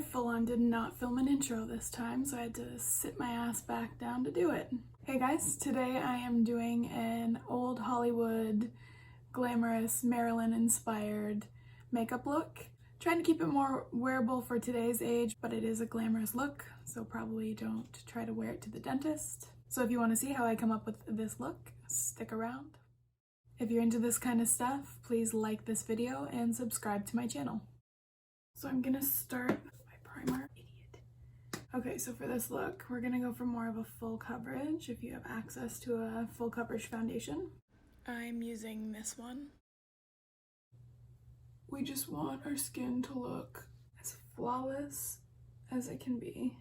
full-on did not film an intro this time, so I had to sit my ass back down to do it. Hey guys, today I am doing an old Hollywood, glamorous, Marilyn-inspired makeup look. Trying to keep it more wearable for today's age, but it is a glamorous look, so probably don't try to wear it to the dentist. So if you want to see how I come up with this look, stick around. If you're into this kind of stuff, please like this video and subscribe to my channel. So I'm gonna start with my primer. Idiot. Okay, so for this look, we're gonna go for more of a full coverage if you have access to a full coverage foundation. I'm using this one. We just want our skin to look as flawless as it can be.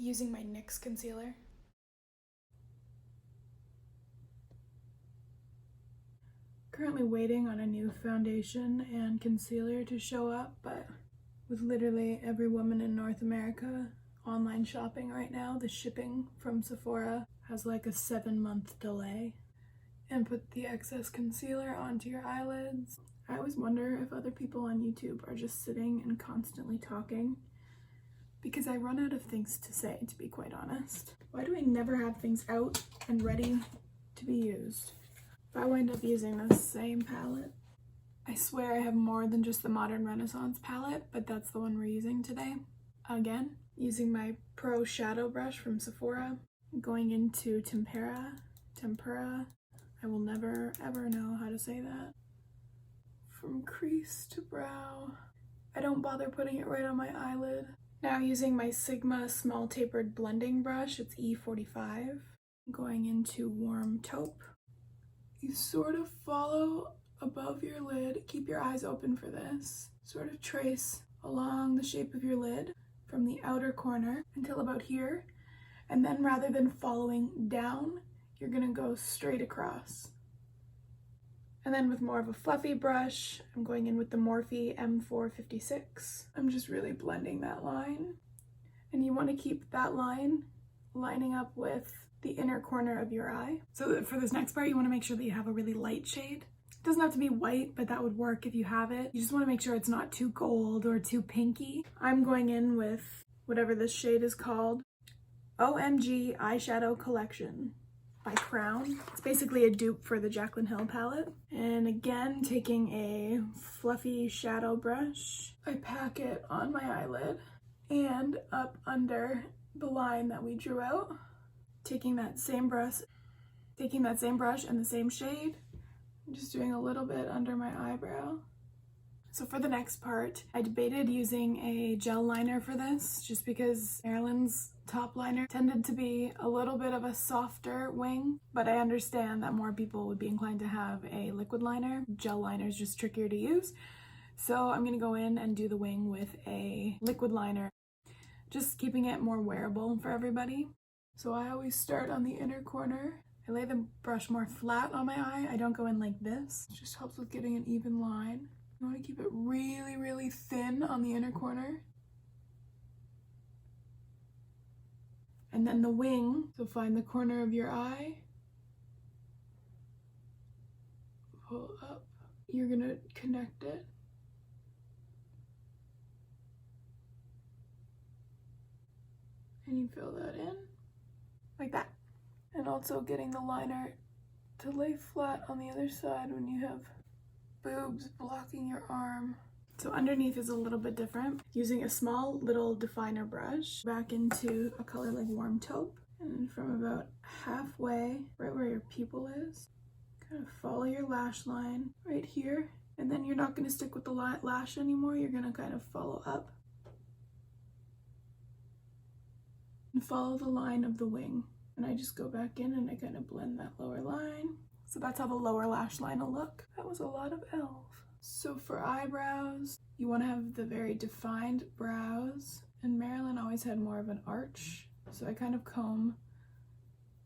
Using my NYX concealer. Currently waiting on a new foundation and concealer to show up, but with literally every woman in North America online shopping right now, the shipping from Sephora has like a 7-month delay. And put the excess concealer onto your eyelids. I always wonder if other people on YouTube are just sitting and constantly talking, because I run out of things to say, to be quite honest. Why do I never have things out and ready to be used? If I wind up using the same palette, I swear I have more than just the Modern Renaissance palette, but that's the one we're using today. Again, using my Pro Shadow Brush from Sephora, going into Tempera. I will never ever know how to say that. From crease to brow. I don't bother putting it right on my eyelid. Now using my Sigma small tapered blending brush, it's E45. Going into Warm Taupe. You sort of follow above your lid, keep your eyes open for this, sort of trace along the shape of your lid from the outer corner until about here, and then rather than following down, you're gonna go straight across. And then with more of a fluffy brush, I'm going in with the Morphe M456. I'm just really blending that line. And you want to keep that line lining up with the inner corner of your eye. So for this next part, you want to make sure that you have a really light shade. It doesn't have to be white, but that would work if you have it. You just want to make sure it's not too gold or too pinky. I'm going in with whatever this shade is called, OMG Eyeshadow Collection by Crown. It's basically a dupe for the Jaclyn Hill palette. And again, taking a fluffy shadow brush, I pack it on my eyelid and up under the line that we drew out. Taking that same brush and the same shade, I'm just doing a little bit under my eyebrow. So for the next part, I debated using a gel liner for this, just because Marilyn's top liner tended to be a little bit of a softer wing, but I understand that more people would be inclined to have a liquid liner. Gel liner is just trickier to use. So I'm gonna go in and do the wing with a liquid liner, just keeping it more wearable for everybody. So I always start on the inner corner. I lay the brush more flat on my eye. I don't go in like this. It just helps with getting an even line. You want to keep it really, really thin on the inner corner. And then the wing, so find the corner of your eye. Pull up. You're gonna connect it. And you fill that in. Like that. And also getting the liner to lay flat on the other side when you have boobs blocking your arm. So underneath is a little bit different. Using a small little definer brush back into a color like Warm Taupe, and from about halfway, right where your pupil is, kind of follow your lash line right here. And then you're not going to stick with the lash anymore. You're going to kind of follow up and follow the line of the wing. And I just go back in and I kind of blend that lower line. So that's how the lower lash line will look. That was a lot of e.l.f. So for eyebrows, you want to have the very defined brows. And Marilyn always had more of an arch. So I kind of comb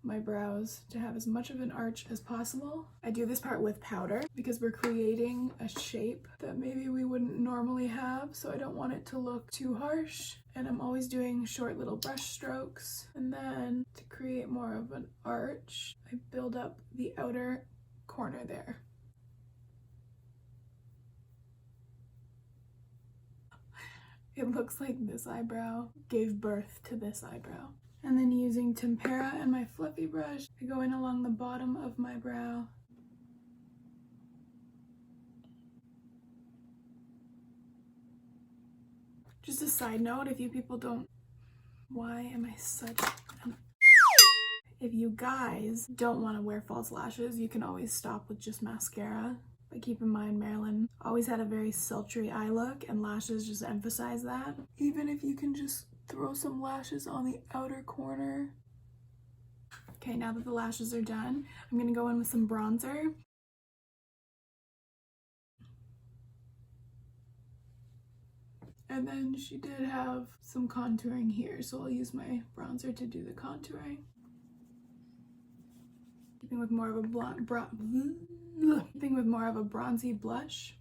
my brows to have as much of an arch as possible. I do this part with powder because we're creating a shape that maybe we wouldn't normally have, so I don't want it to look too harsh. And I'm always doing short little brush strokes. And then to create more of an arch, I build up the outer corner there. It looks like this eyebrow gave birth to this eyebrow. And then using tempera and my fluffy brush, I go in along the bottom of my brow. Just a side note, if you people don't... Why am I such an... If you guys don't want to wear false lashes, you can always stop with just mascara. But keep in mind, Marilyn always had a very sultry eye look, and lashes just emphasize that. Even if you can just throw some lashes on the outer corner. Okay, now that the lashes are done, I'm gonna go in with some bronzer. And then she did have some contouring here, so I'll use my bronzer to do the contouring. Keeping with more of a bronzy blush.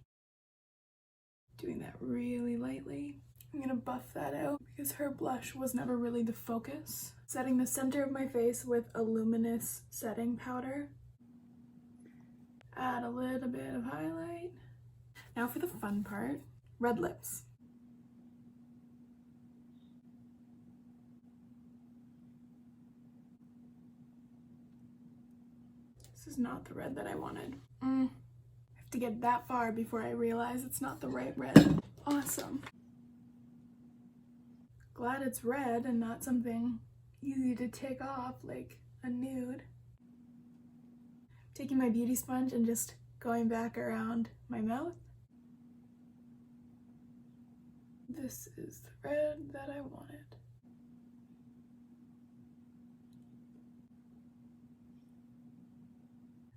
Doing that really lightly. I'm gonna buff that out because her blush was never really the focus. Setting the center of my face with a luminous setting powder. Add a little bit of highlight. Now for the fun part, red lips. This is not the red that I wanted. I have to get that far before I realize it's not the right red. Awesome. Glad it's red and not something easy to take off like a nude. Taking my beauty sponge and just going back around my mouth. This is the red that I wanted.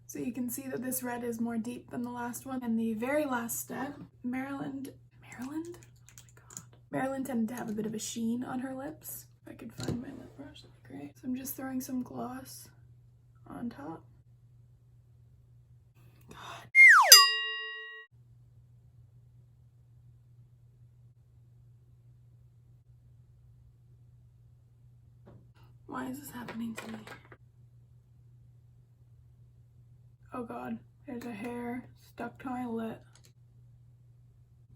So you can see that this red is more deep than the last one. And the very last step, Maryland? Oh my god. Maryland tended to have a bit of a sheen on her lips. If I could find my lip brush, that'd be great. So I'm just throwing some gloss on top. God. Why is this happening to me? Oh god, there's a hair stuck to my lip.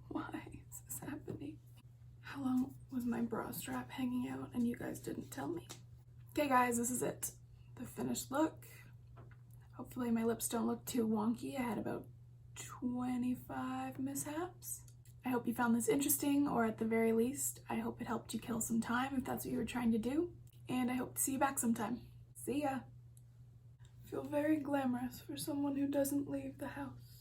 Why is this happening? How long was my bra strap hanging out and you guys didn't tell me? Okay guys, this is it. The finished look. Hopefully my lips don't look too wonky. I had about 25 mishaps. I hope you found this interesting, or at the very least, I hope it helped you kill some time if that's what you were trying to do. And I hope to see you back sometime. See ya! Feel very glamorous for someone who doesn't leave the house.